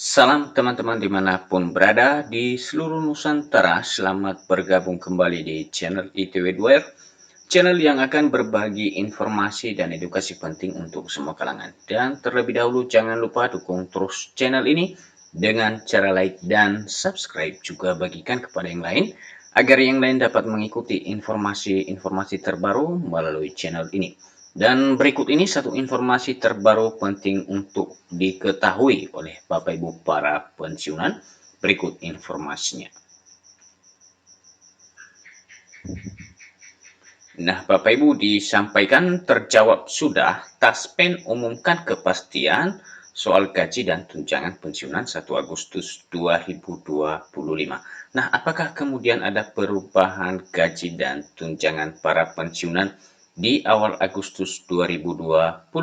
Salam teman-teman dimanapun berada di seluruh Nusantara, selamat bergabung kembali di channel ITW Dware, channel yang akan berbagi informasi dan edukasi penting untuk semua kalangan. Dan terlebih dahulu jangan lupa dukung terus channel ini dengan cara like dan subscribe, juga bagikan kepada yang lain agar yang lain dapat mengikuti informasi-informasi terbaru melalui channel ini. Dan berikut ini satu informasi terbaru penting untuk diketahui oleh Bapak Ibu para pensiunan. Berikut informasinya. Nah, Bapak Ibu disampaikan terjawab sudah, Taspen umumkan kepastian soal gaji dan tunjangan pensiunan 1 Agustus 2025. Nah, apakah kemudian ada perubahan gaji dan tunjangan para pensiunan di awal Agustus 2025?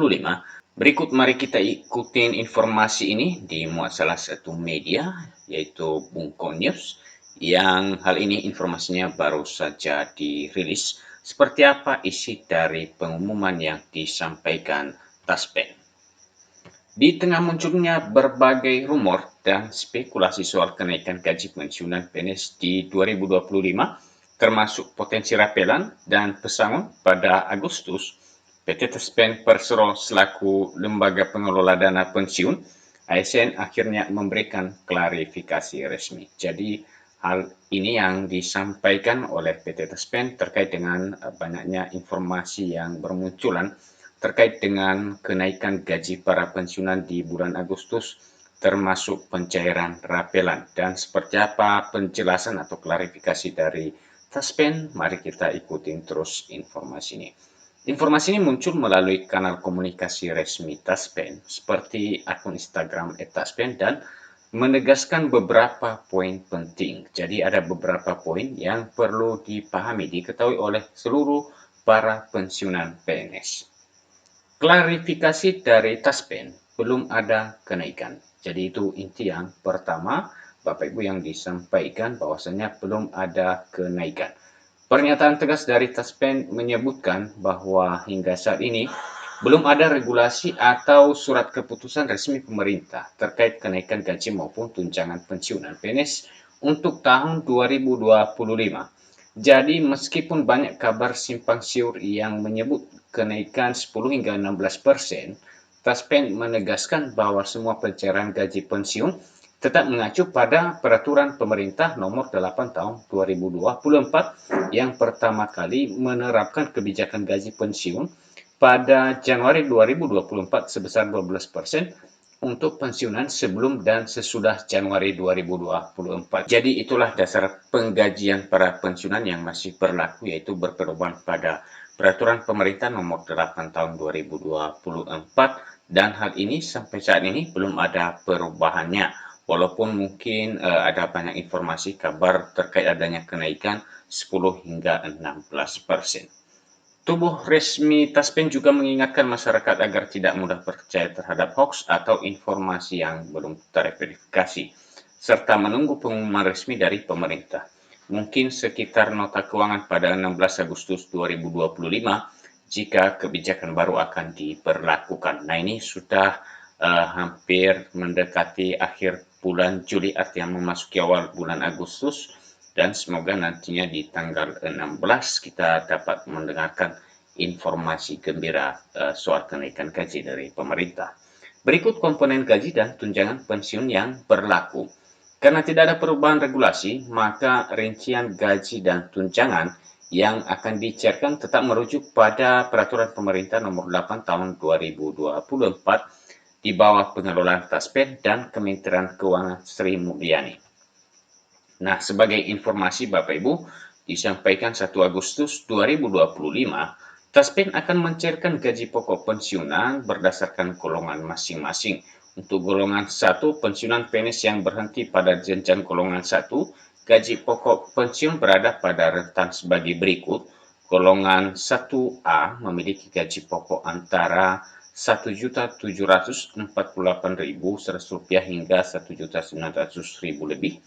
Berikut mari kita ikutin informasi ini dimuat salah satu media, yaitu Bungko News, yang hal ini informasinya baru saja dirilis. Seperti apa isi dari pengumuman yang disampaikan Taspen? Di tengah munculnya berbagai rumor dan spekulasi soal kenaikan gaji pensiunan PNS di 2025, termasuk potensi rapelan dan pesangon pada Agustus, PT Taspen Persero selaku lembaga pengelola dana pensiun ASN akhirnya memberikan klarifikasi resmi. Jadi hal ini yang disampaikan oleh PT Taspen terkait dengan banyaknya informasi yang bermunculan terkait dengan kenaikan gaji para pensiunan di bulan Agustus, termasuk pencairan rapelan. Dan seperti apa penjelasan atau klarifikasi dari Taspen, mari kita ikutin terus informasi ini. Informasi ini muncul melalui kanal komunikasi resmi Taspen, seperti akun Instagram @taspen, dan menegaskan beberapa poin penting. Jadi ada beberapa poin yang perlu dipahami, diketahui oleh seluruh para pensiunan PNS. Klarifikasi dari Taspen, belum ada kenaikan. Jadi itu inti yang pertama, Bapak Ibu, yang disampaikan bahwasanya belum ada kenaikan. Pernyataan tegas dari Taspen menyebutkan bahwa hingga saat ini belum ada regulasi atau surat keputusan resmi pemerintah terkait kenaikan gaji maupun tunjangan pensiunan PNS untuk tahun 2025. Jadi meskipun banyak kabar simpang siur yang menyebut kenaikan 10 hingga 16%, Taspen menegaskan bahwa semua pencairan gaji pensiun tetap mengacu pada peraturan pemerintah nomor 8 tahun 2024 yang pertama kali menerapkan kebijakan gaji pensiun pada Januari 2024 sebesar 12% untuk pensiunan sebelum dan sesudah Januari 2024. Jadi itulah dasar penggajian para pensiunan yang masih berlaku, yaitu berpedoman pada peraturan pemerintah nomor 8 tahun 2024, dan hal ini sampai saat ini belum ada perubahannya. Walaupun mungkin ada banyak informasi kabar terkait adanya kenaikan 10 hingga 16%. Tubuh resmi Taspen juga mengingatkan masyarakat agar tidak mudah percaya terhadap hoax atau informasi yang belum terverifikasi, serta menunggu pengumuman resmi dari pemerintah. Mungkin sekitar nota keuangan pada 16 Agustus 2025 jika kebijakan baru akan diberlakukan. Nah, ini sudah hampir mendekati akhir bulan Juli, artinya memasuki awal bulan Agustus, dan semoga nantinya di tanggal 16 kita dapat mendengarkan informasi gembira soal kenaikan gaji dari pemerintah. Berikut komponen gaji dan tunjangan pensiun yang berlaku. Karena tidak ada perubahan regulasi, maka rincian gaji dan tunjangan yang akan dicairkan tetap merujuk pada peraturan pemerintah nomor 8 tahun 2024 di bawah pengelolaan Taspen dan Kementerian Keuangan Sri Mulyani. Nah, sebagai informasi Bapak Ibu, disampaikan 1 Agustus 2025, Taspen akan mencairkan gaji pokok pensiunan berdasarkan golongan masing-masing. Untuk golongan 1, pensiunan PNS yang berhenti pada jenjang golongan 1, gaji pokok pensiun berada pada rentan sebagai berikut. Golongan 1A memiliki gaji pokok antara Rp1.748.100 hingga Rp1.900.000 lebih.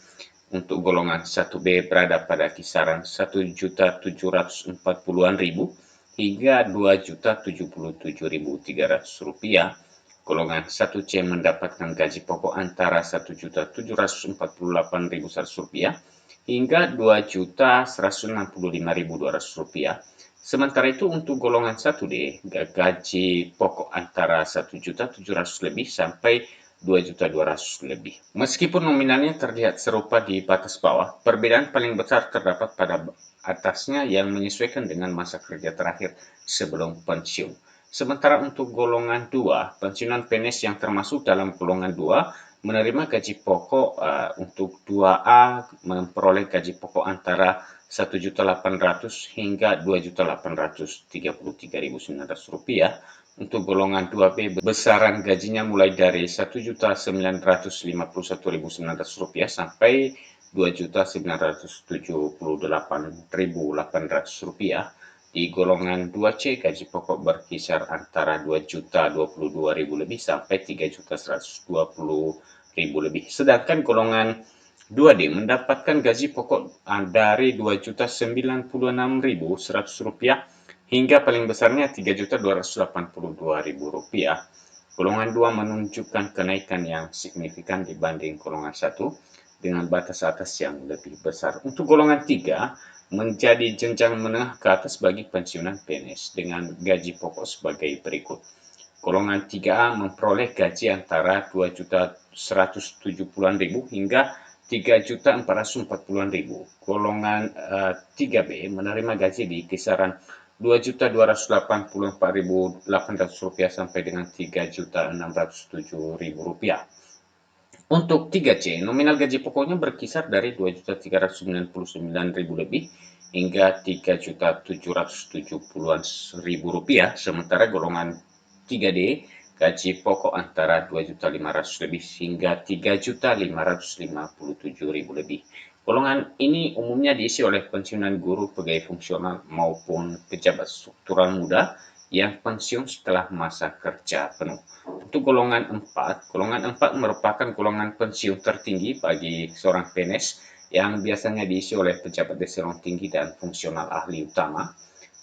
Untuk golongan 1B berada pada kisaran Rp1.740.000 hingga Rp2.077.300. Golongan 1C mendapatkan gaji pokok antara Rp1.748.100 hingga Rp2.165.200. Sementara itu untuk golongan 1D, gaji pokok antara 1.700.000 lebih sampai 2.200.000 lebih. Meskipun nominalnya terlihat serupa di batas bawah, perbedaan paling besar terdapat pada atasnya yang menyesuaikan dengan masa kerja terakhir sebelum pensiun. Sementara untuk golongan 2, pensiunan PNS yang termasuk dalam golongan 2 menerima gaji pokok untuk 2A memperoleh gaji pokok antara Rp1.800.000 hingga Rp2.833.900. Untuk golongan 2B, besaran gajinya mulai dari Rp1.951.900 sampai Rp2.978.800. Di golongan 2C, gaji pokok berkisar antara Rp2.022.000 lebih sampai Rp3.120.000 lebih. Sedangkan golongan 2D mendapatkan gaji pokok dari Rp2.096.100 hingga paling besarnya Rp3.282.000. Golongan 2 menunjukkan kenaikan yang signifikan dibanding golongan 1 dengan batas atas yang lebih besar. Untuk golongan 3, menjadi jenjang menengah ke atas bagi pensiunan PNS dengan gaji pokok sebagai berikut. Golongan 3A memperoleh gaji antara Rp2.170.000 hingga Rp3.440.000. Golongan 3B menerima gaji di kisaran Rp2.284.800 sampai dengan Rp3.607.000. Untuk 3C, nominal gaji pokoknya berkisar dari Rp2.399.000 lebih hingga Rp3.770.000. Sementara golongan 3D, gaji pokok antara Rp2.500.000 lebih hingga Rp3.557.000 lebih. Golongan ini umumnya diisi oleh pensiunan guru, pegawai fungsional, maupun pejabat struktural muda yang pensiun setelah masa kerja penuh. Untuk golongan 4 merupakan golongan pensiun tertinggi bagi seorang PNS yang biasanya diisi oleh pejabat eselon tinggi dan fungsional ahli utama.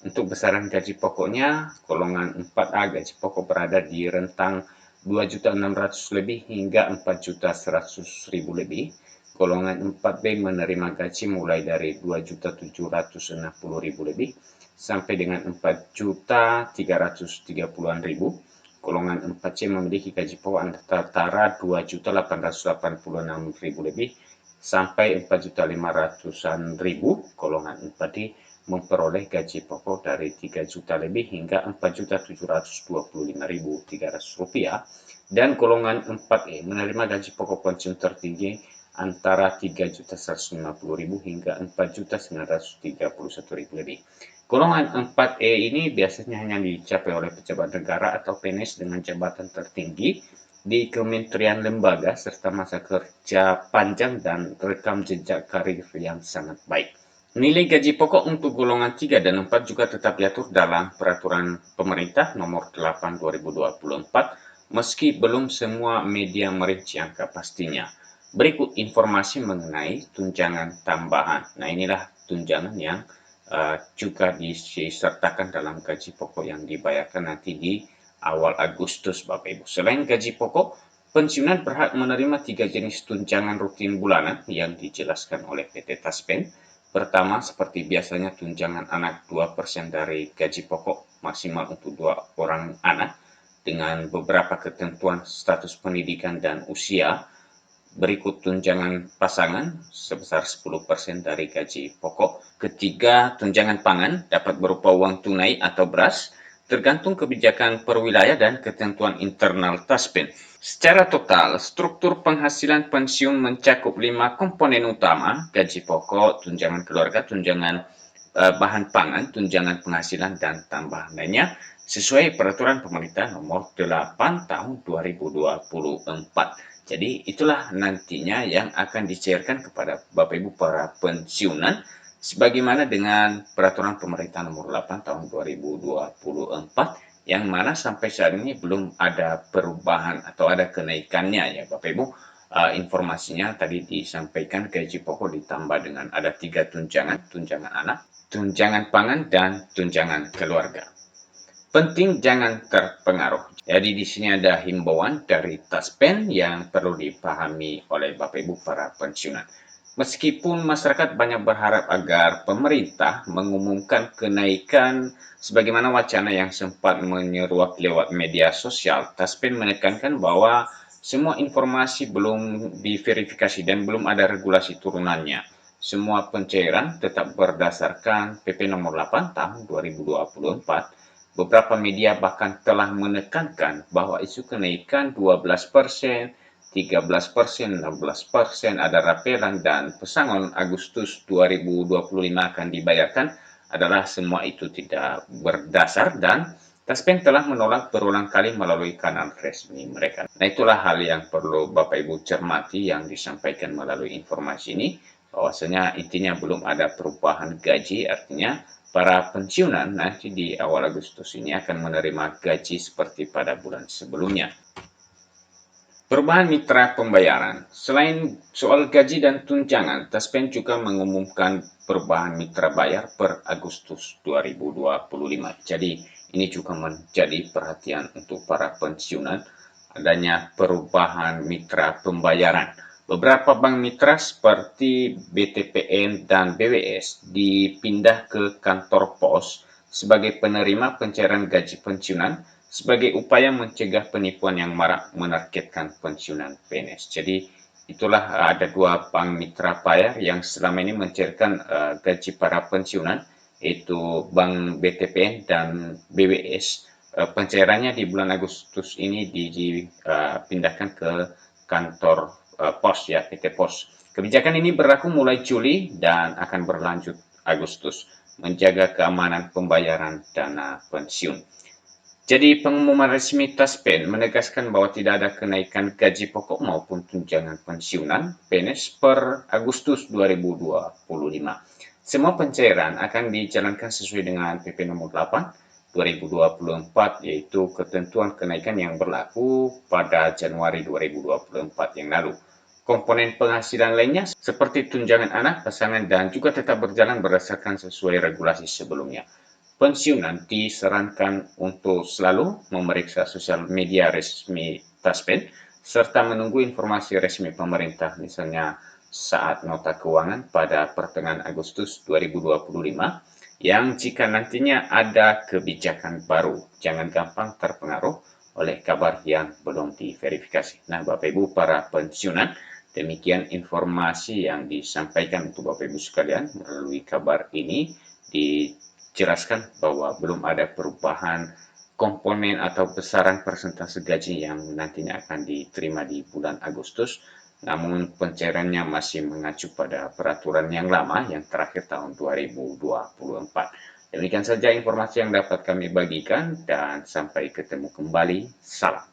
Untuk besaran gaji pokoknya, golongan 4A gaji pokok berada di rentang Rp2.600.000 lebih hingga Rp4.100.000 lebih. Golongan 4B menerima gaji mulai dari Rp2.760.000 lebih sampai dengan Rp4.330.000. Golongan 4C memiliki gaji pokok antara Rp2.886.000 lebih sampai Rp4.500.000. Golongan 4D memperoleh gaji pokok dari Rp3 juta lebih hingga Rp4.725.300. Dan golongan 4E menerima gaji pokok pensiun tertinggi antara Rp3.150.000 hingga Rp4.931.000 lebih. Golongan 4E ini biasanya hanya dicapai oleh pejabat negara atau PNS dengan jabatan tertinggi di kementerian lembaga serta masa kerja panjang dan rekam jejak karir yang sangat baik. Nilai gaji pokok untuk golongan 3 dan 4 juga tetap diatur dalam Peraturan Pemerintah Nomor 8 2024, meski belum semua media merinci angka pastinya. Berikut informasi mengenai tunjangan tambahan. Nah, inilah tunjangan yang juga disertakan dalam gaji pokok yang dibayarkan nanti di awal Agustus, Bapak Ibu. Selain gaji pokok, pensiunan berhak menerima 3 jenis tunjangan rutin bulanan yang dijelaskan oleh PT Taspen. Pertama, seperti biasanya tunjangan anak 2% dari gaji pokok maksimal untuk 2 orang anak dengan beberapa ketentuan status pendidikan dan usia. Berikut tunjangan pasangan sebesar 10% dari gaji pokok. Ketiga, tunjangan pangan dapat berupa uang tunai atau beras, tergantung kebijakan per wilayah dan ketentuan internal Taspen. Secara total, struktur penghasilan pensiun mencakup 5 komponen utama: gaji pokok, tunjangan keluarga, tunjangan bahan pangan, tunjangan penghasilan, dan tambahan lainnya sesuai Peraturan Pemerintah Nomor 8 Tahun 2024. Jadi itulah nantinya yang akan dicairkan kepada Bapak Ibu para pensiunan sebagaimana dengan Peraturan Pemerintah Nomor 8 Tahun 2024 yang mana sampai saat ini belum ada perubahan atau ada kenaikannya ya Bapak Ibu. Informasinya tadi disampaikan gaji pokok ditambah dengan ada 3 tunjangan, tunjangan anak, tunjangan pangan, dan tunjangan keluarga. Penting jangan terpengaruh. Jadi di sini ada himbauan dari Taspen yang perlu dipahami oleh Bapak Ibu para pensiunan. Meskipun masyarakat banyak berharap agar pemerintah mengumumkan kenaikan sebagaimana wacana yang sempat menyeruak lewat media sosial, Taspen menekankan bahwa semua informasi belum diverifikasi dan belum ada regulasi turunannya. Semua pencairan tetap berdasarkan PP nomor 8 tahun 2024. Beberapa media bahkan telah menekankan bahwa isu kenaikan 12%, 13%, 16% ada rapelan dan pesangon Agustus 2025 akan dibayarkan adalah semua itu tidak berdasar dan Taspen telah menolak berulang kali melalui kanal resmi mereka. Nah, itulah hal yang perlu Bapak Ibu cermati yang disampaikan melalui informasi ini, bahwasanya intinya belum ada perubahan gaji, artinya para pensiunan nanti di awal Agustus ini akan menerima gaji seperti pada bulan sebelumnya. Perubahan mitra pembayaran. Selain soal gaji dan tunjangan, Taspen juga mengumumkan perubahan mitra bayar per Agustus 2025. Jadi ini juga menjadi perhatian untuk para pensiunan, adanya perubahan mitra pembayaran. Beberapa bank mitra seperti BTPN dan BWS dipindah ke kantor pos sebagai penerima pencairan gaji pensiunan sebagai upaya mencegah penipuan yang marak menargetkan pensiunan PNS. Jadi itulah ada dua bank mitra bayar yang selama ini mencairkan gaji para pensiunan, yaitu Bank BTPN dan BWS. Pencairannya di bulan Agustus ini dipindahkan ke kantor pos ya, PT Pos. Kebijakan ini berlaku mulai Juli dan akan berlanjut Agustus, menjaga keamanan pembayaran dana pensiun. Jadi pengumuman resmi Taspen menegaskan bahwa tidak ada kenaikan gaji pokok maupun tunjangan pensiunan PNS per Agustus 2025. Semua pencairan akan dijalankan sesuai dengan PP nomor 8 2024, yaitu ketentuan kenaikan yang berlaku pada Januari 2024 yang lalu. Komponen penghasilan lainnya seperti tunjangan anak, pasangan, dan juga tetap berjalan berdasarkan sesuai regulasi sebelumnya. Pensiunan disarankan untuk selalu memeriksa sosial media resmi Taspen serta menunggu informasi resmi pemerintah, misalnya saat nota keuangan pada pertengahan Agustus 2025, yang jika nantinya ada kebijakan baru, jangan gampang terpengaruh oleh kabar yang belum diverifikasi. Nah, Bapak Ibu para pensiunan, demikian informasi yang disampaikan untuk Bapak Ibu sekalian melalui kabar ini. Dijelaskan bahwa belum ada perubahan komponen atau besaran persentase gaji yang nantinya akan diterima di bulan Agustus, namun pencairannya masih mengacu pada peraturan yang lama yang terakhir tahun 2024. Demikian saja informasi yang dapat kami bagikan dan sampai ketemu kembali. Salam.